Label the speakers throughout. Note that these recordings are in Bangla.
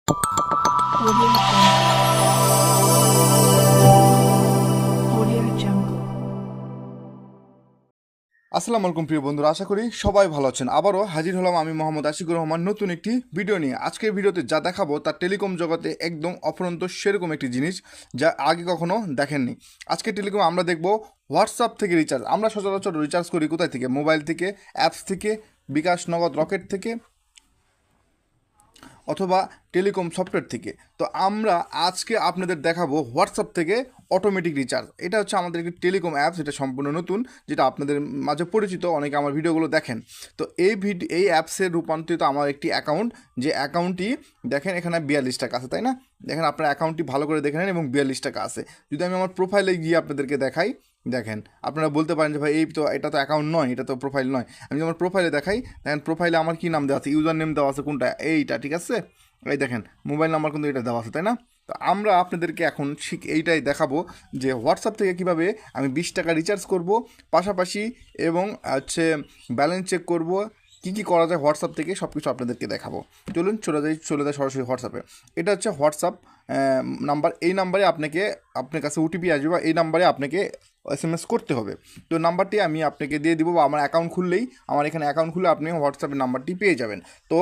Speaker 1: Audio Jungle. Audio Jungle.
Speaker 2: আসসালামু আলাইকুম প্রিয় বন্ধুরা, আশা করি সবাই ভালো আছেন। আবারও হাজির হলাম আমি মোহাম্মদ আশিকুর রহমান নতুন একটি ভিডিও নিয়ে। আজকের ভিডিওতে যা দেখাবো তা টেলিকম জগতে একদম অফুরন্ত সেরকম একটি জিনিস যা আগে কখনো দেখেননি। আজকে টেলিকম আমরা দেখব হোয়াটসঅ্যাপ থেকে রিচার্জ। আমরা সচরাচর রিচার্জ করি কোথায় থেকে? মোবাইল থেকে, অ্যাপস থেকে, বিকাশ, নগদ, রকেট থেকে অথবা টেলিকম সফটওয়্যার থেকে। তো আমরা আজকে আপনাদের দেখাবো হোয়াটসঅ্যাপ থেকে অটোমেটিক রিচার্জ। এটা হচ্ছে আমাদের একটি টেলিকম অ্যাপস, এটা সম্পূর্ণ নতুন, যেটা আপনাদের মাঝে পরিচিত, অনেকে আমার ভিডিওগুলো দেখেন। তো এই অ্যাপসের রূপান্তরিত আমার একটি অ্যাকাউন্ট, যে অ্যাকাউন্টটি দেখেন এখানে 42 টাকা আছে, তাই না? দেখেন আপনার অ্যাকাউন্টটি ভালো করে দেখে নেন এবং 42 টাকা আছে। যদি আমি আমার প্রোফাইলে গিয়ে আপনাদেরকে দেখাই, দেখেন আপনারা বলতে পারেন যে ভাই এটা তো অ্যাকাউন্ট নয়, এটা তো প্রোফাইল নয়। আমি আমার প্রোফাইলে দেখাই, দেখেন প্রোফাইলে আমার কী নাম দেওয়া আছে, ইউজার নেম দেওয়া আছে কোনটা, এইটা, ঠিক আছে? এই দেখেন মোবাইল নাম্বার কিন্তু এটা দেওয়া আছে, তাই না? তো আমরা আপনাদেরকে এখন ঠিক এইটাই দেখাবো যে হোয়াটসঅ্যাপ থেকে কিভাবে আমি 20 টাকা রিচার্জ করব, পাশাপাশি এবং হচ্ছে ব্যালেন্স চেক করব, কী করা যায় হোয়াটসঅ্যাপ থেকে সব কিছু আপনাদেরকে দেখাবো। চলুন চলে যায় সরাসরি হোয়াটসঅ্যাপে। এটা হচ্ছে হোয়াটসঅ্যাপ নাম্বার। এই নাম্বারে আপনার কাছে ওটিপি আসবে বা এই নাম্বারে আপনাকে SMS করতে হবে। তো নাম্বারটি আমি আপনাকে দিয়ে দিব, বা আমার অ্যাকাউন্ট খুললেই, আমার এখানে অ্যাকাউন্ট খুলে আপনি হোয়াটসঅ্যাপের নাম্বারটি পেয়ে যাবেন। তো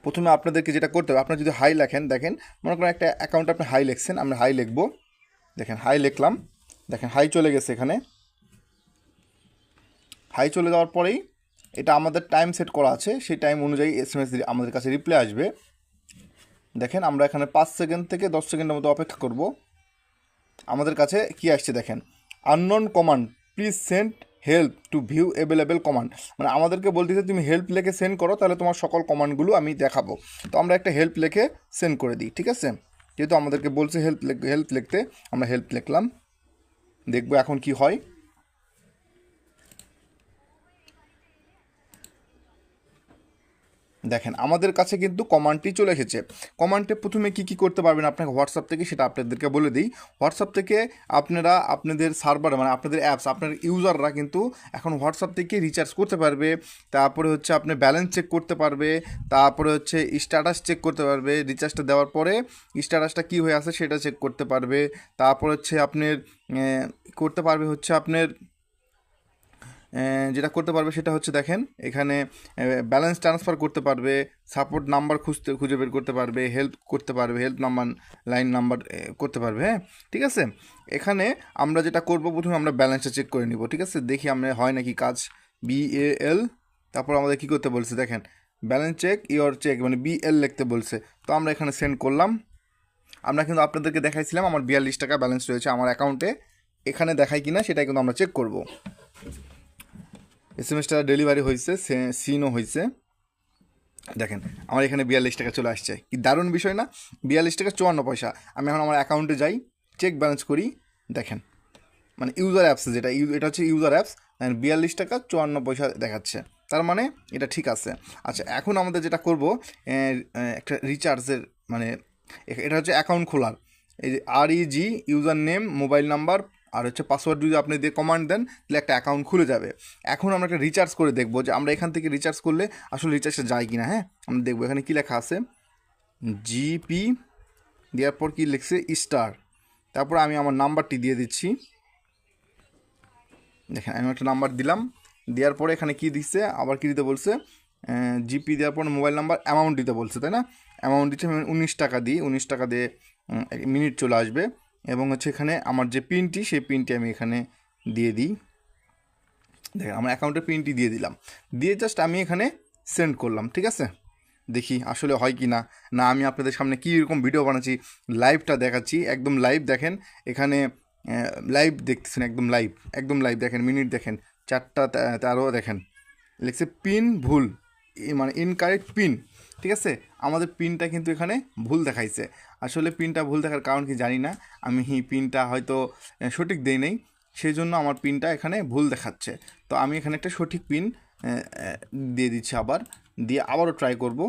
Speaker 2: প্রথমে আপনাদেরকে যেটা করতে হবে, আপনার যদি হাই লেখেন, দেখেন মনে করেন একটা অ্যাকাউন্ট আপনি হাই লিখছেন, আমরা হাই লিখবো, দেখেন হাই লিখলাম, দেখেন হাই চলে গেছে। এখানে হাই চলে যাওয়ার পরেই এটা আমাদের টাইম সেট করা আছে, সেই টাইম অনুযায়ী SMS আমাদের কাছে রিপ্লাই আসবে। দেখেন আমরা এখানে 5 সেকেন্ড থেকে 10 সেকেন্ডের মতো অপেক্ষা করব। আমাদের কাছে কি আসছে দেখেন, unknown command, please send help to view available command. মানে আমাদেরকে বলতেছে তুমি হেল্প লিখে সেন্ড করো, তাহলে তোমার সকল কমান্ডগুলো আমি দেখাবো। তো আমরা একটা হেল্প লিখে সেন্ড করে দিই, ঠিক আছে? যেহেতু আমাদেরকে বলছে হেল্প লিখতে, আমরা হেল্প লিখলাম, দেখবো এখন কি হয়। দেখেন আমাদের কাছে কিন্তু কমান্ডটি চলে এসেছে। কমান্ডে প্রথমে কি করতে পারবেন আপনাকে হোয়াটসঅ্যাপ থেকে, সেটা আপনাদেরকে বলে দিই। হোয়াটসঅ্যাপ থেকে আপনারা আপনাদের সার্ভার, মানে আপনাদের অ্যাপস, আপনার ইউজাররা কিন্তু এখন হোয়াটসঅ্যাপ থেকে রিচার্জ করতে পারবে। তারপরে হচ্ছে আপনি ব্যালেন্স চেক করতে পারবে, তারপরে হচ্ছে স্ট্যাটাস চেক করতে পারবে, রিচার্জটা দেওয়ার পরে স্ট্যাটাসটা কী হয়ে আছে সেটা চেক করতে পারবে। তারপর হচ্ছে আপনার করতে পারবে হচ্ছে আপনার যেটা করতে পারবে সেটা হচ্ছে দেখেন এখানে ব্যালেন্স ট্রান্সফার করতে পারবে, সাপোর্ট নাম্বার খুঁজে বের করতে পারবে, হেল্প করতে পারবে, হেল্প নাম্বার, লাইন নাম্বার করতে পারবে। হ্যাঁ, ঠিক আছে। এখানে আমরা যেটা করব, প্রথমে আমরা ব্যালেন্সটা চেক করে নিব, ঠিক আছে? দেখি আমরা হয় নাকি কাজ। BAL, তারপর আমাদের কী করতে বলছে দেখেন, ব্যালেন্স চেক ইওর চেক, মানে BL লিখতে বলছে। তো আমরা এখানে সেন্ড করলাম। আমরা কিন্তু আপনাদেরকে দেখাইছিলাম আমার 42 টাকা ব্যালেন্স রয়েছে আমার অ্যাকাউন্টে, এখানে দেখাই কিনা সেটাই কিন্তু আমরা চেক করব। SMSটা ডেলিভারি হয়েছে, সিনও হয়েছে। দেখেন আমার এখানে 42 টাকা চলে আসছে, কি দারুণ বিষয় না? 42 টাকা 54 পয়সা। আমি এখন আমার অ্যাকাউন্টে যাই, চেক ব্যালেন্স করি, দেখেন মানে ইউজার অ্যাপসে যেটা এটা হচ্ছে ইউজার অ্যাপস, 42 টাকা 54 পয়সা দেখাচ্ছে, তার মানে এটা ঠিক আছে। আচ্ছা, এখন আমাদের যেটা করব, একটা রিচার্জের, মানে এটা হচ্ছে অ্যাকাউন্ট খোলার, এই যে REG, user name, mobile number আর হচ্ছে পাসওয়ার্ড যদি আপনি দিয়ে কমান্ড দেন, তাহলে একটা অ্যাকাউন্ট খুলে যাবে। এখন আমরা একটা রিচার্জ করে দেখবো যে আমরা এখান থেকে রিচার্জ করলে আসলে রিচার্জটা যায় কি না। হ্যাঁ, আমরা দেখবো এখানে কী লেখা আছে, GP দেওয়ার পর কী লিখছে, স্টার, তারপর আমি আমার নাম্বারটি দিয়ে দিচ্ছি। দেখেন আমি একটা নাম্বার দিলাম, দেওয়ার পরে এখানে কী দিচ্ছে, আবার কী দিতে বলছে, GP দেওয়ার পর মোবাইল নাম্বার, অ্যামাউন্ট দিতে বলছে, তাই না? অ্যামাউন্ট দিচ্ছে, আমি 19 টাকা দিই, 19 টাকা দিয়ে মিনিট চলে আসবে। এবং হচ্ছে এখানে আমার যে পিনটি, সেই পিনটি আমি এখানে দিয়ে দিই। দেখেন আমার অ্যাকাউন্টের পিনটি দিয়ে দিলাম, দিয়ে জাস্ট আমি এখানে সেন্ড করলাম, ঠিক আছে? দেখি আসলে হয় কি না। না, আমি আপনাদের সামনে কী রকম ভিডিও বানাচ্ছি, লাইভটা দেখাচ্ছি, একদম লাইভ। দেখেন এখানে লাইভ দেখতেছেন, একদম লাইভ। দেখেন মিনিট দেখেন 4টা 13, দেখেন লিখছে পিন ভুল, মানে ইনকারেক্ট পিন, ঠিক আছে? আমাদের পিনটা কিন্তু এখানে ভুল দেখাইছে। আসলে পিনটা ভুল দেখার কারণ কি জানি না, আমি পিনটা হয়তো সঠিক দেই নেই, সেই জন্য আমার পিনটা এখানে ভুল দেখাচ্ছে। তো আমি এখানে একটা সঠিক পিন দিয়ে দিচ্ছি, আবারও ট্রাই করব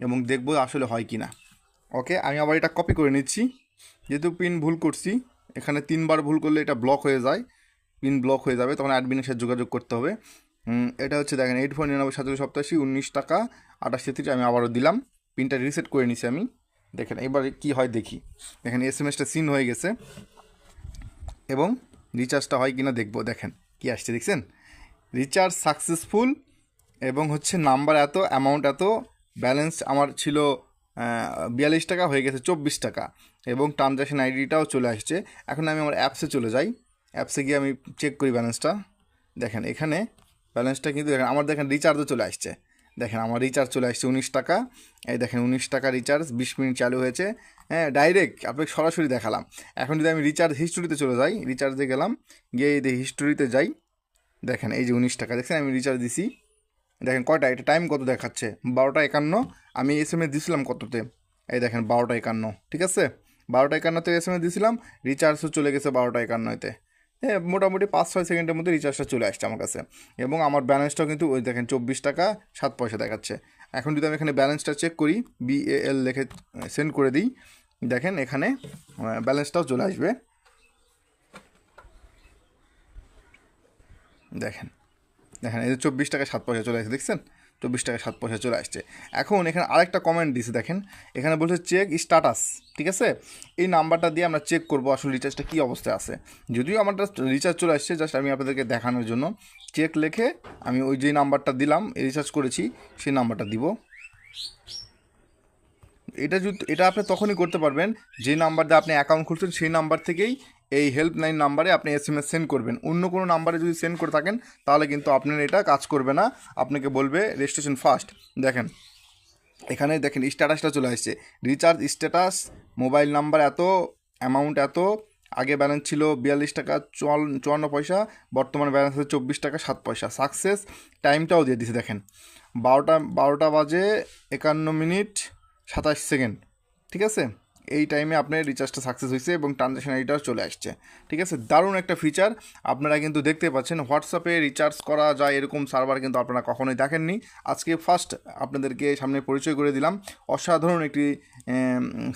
Speaker 2: এবং দেখব আসলে হয় কি না। ওকে, আমি আবার এটা কপি করে নিচ্ছি, যেহেতু পিন ভুল করছি। এখানে 3বার ভুল করলে এটা ব্লক হয়ে যায়, পিন ব্লক হয়ে যাবে, তখন অ্যাডমিনের সাথে যোগাযোগ করতে হবে। এটা হচ্ছে দেখেন 8499 4787 19 টাকা 28 আমি আবারও দিলাম, পিনটা রিসেট করে নিছি আমি, দেখেন এবার কি হয় দেখি। দেখেন এসএমএসটা সিন হয়ে গেছে এবং রিচার্জটা হয় কিনা দেখবো। দেখেন কি আসছে, দেখছেন রিচার্জ সাকসেসফুল এবং হচ্ছে নাম্বার এত, অ্যামাউন্ট এত, ব্যালেন্স আমার ছিল 42 টাকা, হয়ে গেছে 24 টাকা এবং ট্রানজ্যাকশন আইডিটাও চলে আসছে। এখন আমি আমার অ্যাপসে চলে যাই, অ্যাপসে গিয়ে আমি চেক করি ব্যালেন্সটা। দেখেন এখানে ব্যালেন্সটা কিন্তু দেখেন আমার, দেখেন রিচার্জও চলে আসছে। দেখেন আমার রিচার্জ চলে আসছে 19 টাকা। এই দেখেন 19 টাকা রিচার্জ, 20 মিনিট চালু হয়েছে। হ্যাঁ, ডাইরেক্ট আপনাকে সরাসরি দেখালাম। এখন যদি আমি রিচার্জ হিস্টোরিতে চলে যাই, রিচার্জে গেলাম, গিয়ে এই হিস্টোরিতে যাই, দেখেন এই যে 19 টাকা দেখছেন আমি রিচার্জ দিছি। দেখেন কয়টা, এটা টাইম কত দেখাচ্ছে, 12টা 51। আমি এসএমএস দিছিলাম কততে, এই দেখেন 12টা 51, ঠিক আছে 12টা 51তে এসএমএস দিছিলাম, রিচার্জও চলে গেছে 12টা 51-তে। হ্যাঁ, মোটামুটি 5-6 সেকেন্ডের মধ্যে রিচার্জটা চলে আসছে আমার কাছে এবং আমার ব্যালেন্সটাও কিন্তু ওই দেখেন 24 টাকা 7 পয়সা দেখাচ্ছে। এখন যদি আমি এখানে ব্যালেন্সটা চেক করি, BAL লিখে সেন্ড করে দিই, দেখেন এখানে ব্যালেন্সটাও চলে আসবে। দেখেন দেখেন এই যে 24 টাকা 7 পয়সা চলে আসছে, দেখছেন 24 টাকা 7 পয়সা চলে আসছে। এখন এখানে আরেকটা কমেন্ট দিছে, দেখেন এখানে বলছে চেক স্ট্যাটাস, ঠিক আছে এই নাম্বারটা দিয়ে আমরা চেক করবো আসলে রিচার্জটা কী অবস্থায় আছে। যদিও আমার রিচার্জ চলে আসছে, জাস্ট আমি আপনাদেরকে দেখানোর জন্য চেক লিখে আমি ওই যে নাম্বারটা দিলাম রিচার্জ করেছি সেই নাম্বারটা দিব। এটা আপনি তখনই করতে পারবেন যে নাম্বার দিয়ে আপনি অ্যাকাউন্ট খুলছেন সেই নাম্বার থেকেই এই হেল্পলাইন নাম্বারে আপনি এসএমএস সেন্ড করবেন। অন্য কোনো নাম্বারে যদি সেন্ড করে থাকেন তাহলে কিন্তু আপনার এটা কাজ করবে না, আপনাকে বলবে রেজিস্ট্রেশন ফাস্ট। দেখেন এখানে দেখেন স্ট্যাটাসটা চলে আসছে, রিচার্জ স্ট্যাটাস, মোবাইল নাম্বার এত, অ্যামাউন্ট এত, আগে ব্যালেন্স ছিল 42 টাকা 54 পয়সা, বর্তমান ব্যালেন্স আছে 24 টাকা 7 পয়সা। সাকসেস টাইমটাও দিয়ে দিছে, দেখেন 12টা বাজে 51 মিনিট 27 সেকেন্ড, ঠিক আছে এই টাইমে আপনার রিচার্জটা সাকসেস হয়েছে এবং ট্রানজ্যাকশন আইডিটাও চলে আসছে, ঠিক আছে দারুণ একটা ফিচার। আপনারা কিন্তু দেখতে পাচ্ছেন হোয়াটসঅ্যাপে রিচার্জ করা যায় এরকম সার্ভার কিন্তু আপনারা কখনোই দেখেননি, আজকে ফার্স্ট আপনাদেরকে সামনে পরিচয় করে দিলাম। অসাধারণ একটি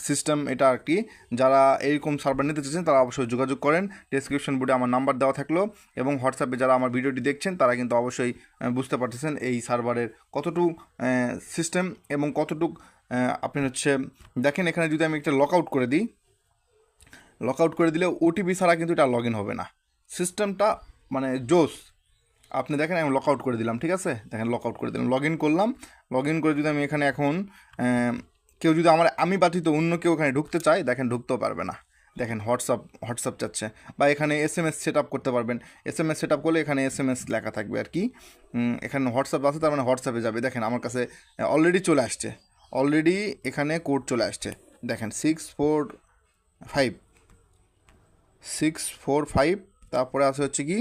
Speaker 2: সিস্টেম এটা আর কি। যারা এরকম সার্ভার নিতে চাচ্ছেন তারা অবশ্যই যোগাযোগ করেন, ডেসক্রিপশন বোর্ডে আমার নাম্বার দেওয়া থাকলো এবং হোয়াটসঅ্যাপে যারা আমার ভিডিওটি দেখছেন তারা কিন্তু অবশ্যই বুঝতে পারতেছেন এই সার্ভারের কতটুকু সিস্টেম এবং কতটুকু আপনি হচ্ছে দেখেন। এখানে যদি আমি একটা লক আউট করে দিই, লক আউট করে দিলে ওটিপি ছাড়া কিন্তু এটা লগ ইন হবে না, সিস্টেমটা মানে জোস। আপনি দেখেন আমি লক আউট করে দিলাম, ঠিক আছে দেখেন লক আউট করে দিলাম, লগ ইন করলাম। লগ ইন করে যদি আমি এখানে এখন কেউ যদি আমি ব্যতীত অন্য কেউ এখানে ঢুকতে চায়, দেখেন ঢুকতেও পারবে না। দেখেন হোয়াটসঅ্যাপ চাচ্ছে, বা এখানে এসএমএস সেট আপ করতে পারবেন, এসএমএস সেট আপ করলে এখানে এসএমএস লেখা থাকবে আর কি। এখানে হোয়াটসঅ্যাপ আছে তার মানে হোয়াটসঅ্যাপে যাবে। দেখেন আমার কাছে অলরেডি চলে আসছে, অলরেডি এখানে কোড চলে আসছে, দেখেন 645 তারপরে আছে হচ্ছে কি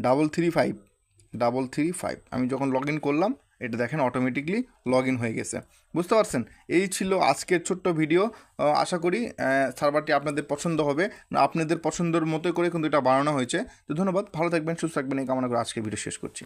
Speaker 2: 335। আমি যখন লগ ইন করলাম এটা দেখেন অটোমেটিকলি লগ ইন হয়ে গেছে, বুঝতে পারছেন। এই ছিল আজকের ছোট্ট ভিডিও। আশা করি সার্ভারটি আপনাদের পছন্দ হবে, আপনাদের পছন্দের মতো করে কিন্তু এটা বানানো হয়েছে। তো ধন্যবাদ, ভালো থাকবেন, সুস্থ থাকবেন এই কামনা করে আজকে ভিডিও শেষ করছি।